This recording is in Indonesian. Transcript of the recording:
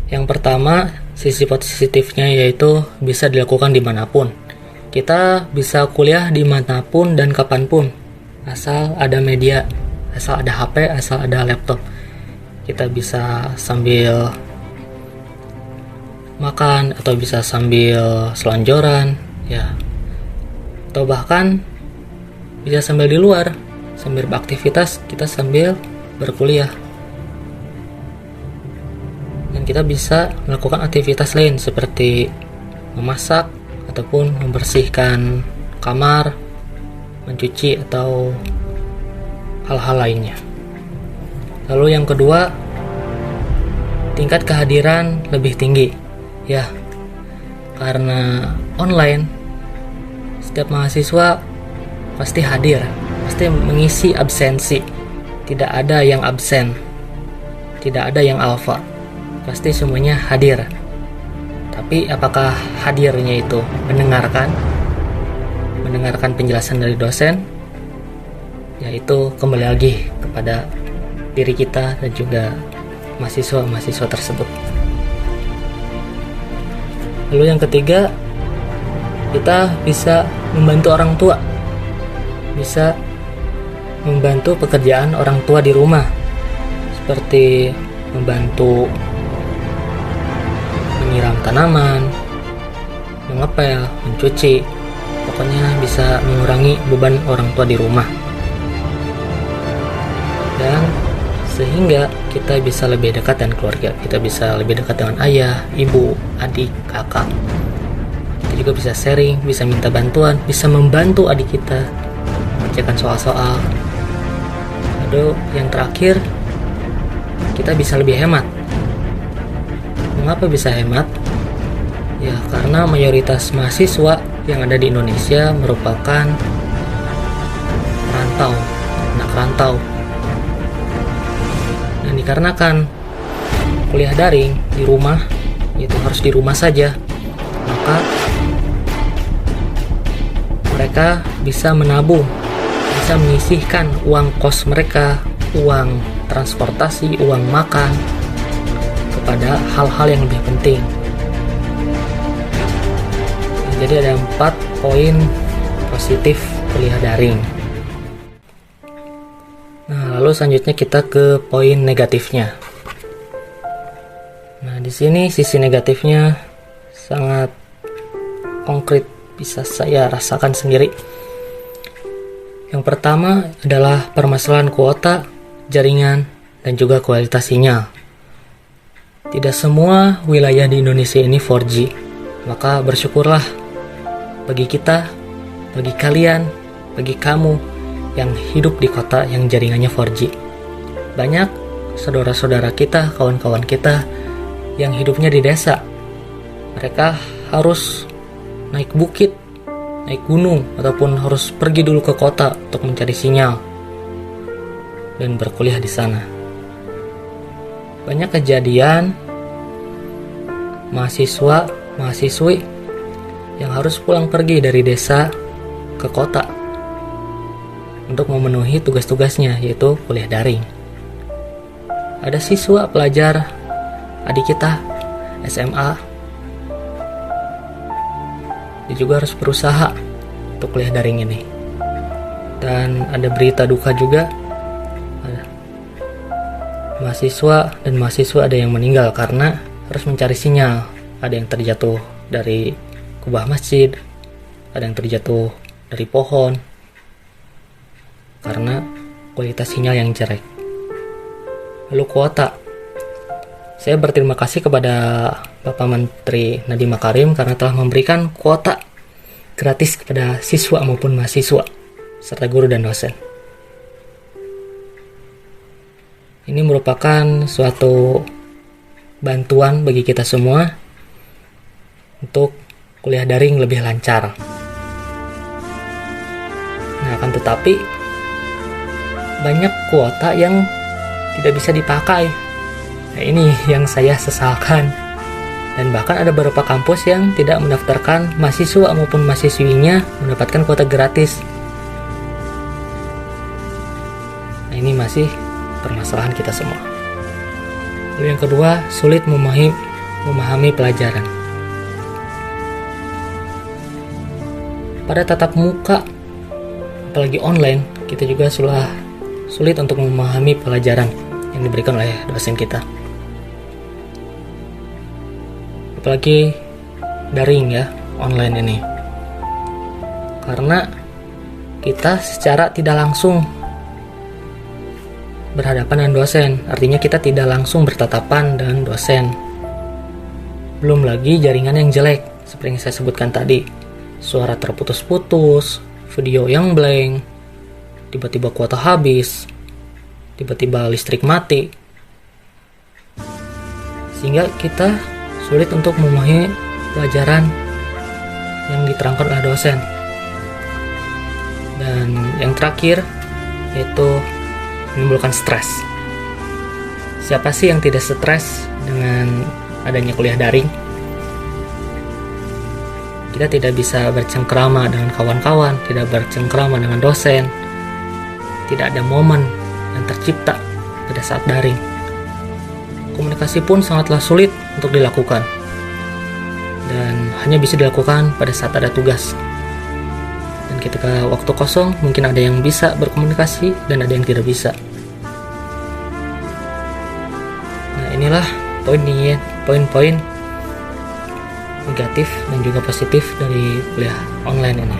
Yang pertama, sisi positifnya yaitu bisa dilakukan dimanapun. Kita bisa kuliah dimanapun dan kapanpun, asal ada media, asal ada HP, asal ada laptop. Kita bisa sambil makan atau bisa sambil selonjoran, ya, atau bahkan bisa sambil di luar, sambil beraktivitas, kita sambil berkuliah. Dan kita bisa melakukan aktivitas lain seperti memasak ataupun membersihkan kamar, mencuci atau hal-hal lainnya. Lalu yang kedua, tingkat kehadiran lebih tinggi. Ya, karena online, setiap mahasiswa pasti hadir, pasti mengisi absensi. Tidak ada yang absen, tidak ada yang alfa. Pasti semuanya hadir. Tapi apakah hadirnya itu mendengarkan penjelasan dari dosen? Yaitu kembali lagi kepada diri kita dan juga mahasiswa tersebut. Lalu yang ketiga, kita bisa membantu orang tua, bisa membantu pekerjaan orang tua di rumah, seperti membantu menyiram tanaman, mengepel, mencuci, pokoknya bisa mengurangi beban orang tua di rumah. Dan sehingga kita bisa lebih dekat dengan keluarga, kita bisa lebih dekat dengan ayah, ibu, adik, kakak. Kita juga bisa sharing, bisa minta bantuan, bisa membantu adik kita mengerjakan soal-soal. Lalu yang terakhir, kita bisa lebih hemat. Mengapa bisa hemat? Ya, karena mayoritas mahasiswa yang ada di Indonesia merupakan anak rantau. Dan dikarenakan kuliah daring di rumah, itu harus di rumah saja, maka mereka bisa menabung, bisa menyisihkan uang kos mereka, uang transportasi, uang makan pada hal-hal yang lebih penting. Jadi ada 4 poin positif kuliah daring. Nah, lalu selanjutnya kita ke poin negatifnya. Nah, di sini sisi negatifnya sangat konkret, bisa saya rasakan sendiri. Yang pertama adalah permasalahan kuota, jaringan, dan juga kualitas sinyal. Tidak semua wilayah di Indonesia ini 4G, maka bersyukurlah bagi kita, bagi kalian, bagi kamu yang hidup di kota yang jaringannya 4G. Banyak saudara-saudara kita, kawan-kawan kita yang hidupnya di desa. Mereka harus naik bukit, naik gunung, ataupun harus pergi dulu ke kota untuk mencari sinyal dan berkuliah di sana. Banyak kejadian mahasiswa-mahasiswi yang harus pulang pergi dari desa ke kota untuk memenuhi tugas-tugasnya, yaitu kuliah daring. Ada siswa pelajar adik kita SMA, dia juga harus berusaha untuk kuliah daring ini. Dan ada berita duka juga, mahasiswa ada yang meninggal karena harus mencari sinyal. Ada yang terjatuh dari kubah masjid, ada yang terjatuh dari pohon karena kualitas sinyal yang jelek. Lalu kuota, saya berterima kasih kepada Bapak Menteri Nadiem Makarim karena telah memberikan kuota gratis kepada siswa maupun mahasiswa serta guru dan dosen. Ini merupakan suatu bantuan bagi kita semua untuk kuliah daring lebih lancar. Nah, akan tetapi banyak kuota yang tidak bisa dipakai. Nah, ini yang saya sesalkan. Dan bahkan ada beberapa kampus yang tidak mendaftarkan mahasiswa maupun mahasiswinya mendapatkan kuota gratis. Nah, ini masih permasalahan kita semua. Lalu yang kedua, sulit memahami pelajaran. Pada tatap muka, apalagi online, kita juga sulit untuk memahami pelajaran yang diberikan oleh dosen kita. Apalagi daring ya, online ini. Karena kita secara tidak langsung berhadapan dengan dosen, artinya kita tidak langsung bertatapan dengan dosen. Belum lagi jaringan yang jelek, seperti yang saya sebutkan tadi. Suara terputus-putus, video yang blank, tiba-tiba kuota habis, tiba-tiba listrik mati. Sehingga kita sulit untuk memahami pelajaran yang diterangkan oleh dosen. Dan yang terakhir yaitu menimbulkan stres. Siapa sih yang tidak stres dengan adanya kuliah daring? Kita tidak bisa bercengkrama dengan kawan-kawan, tidak bercengkrama dengan dosen, tidak ada momen yang tercipta pada saat daring. Komunikasi pun sangatlah sulit untuk dilakukan, dan hanya bisa dilakukan pada saat ada tugas. Dan ketika waktu kosong, mungkin ada yang bisa berkomunikasi dan ada yang tidak bisa. Nah, inilah poin-poin negatif dan juga positif dari kuliah online ini.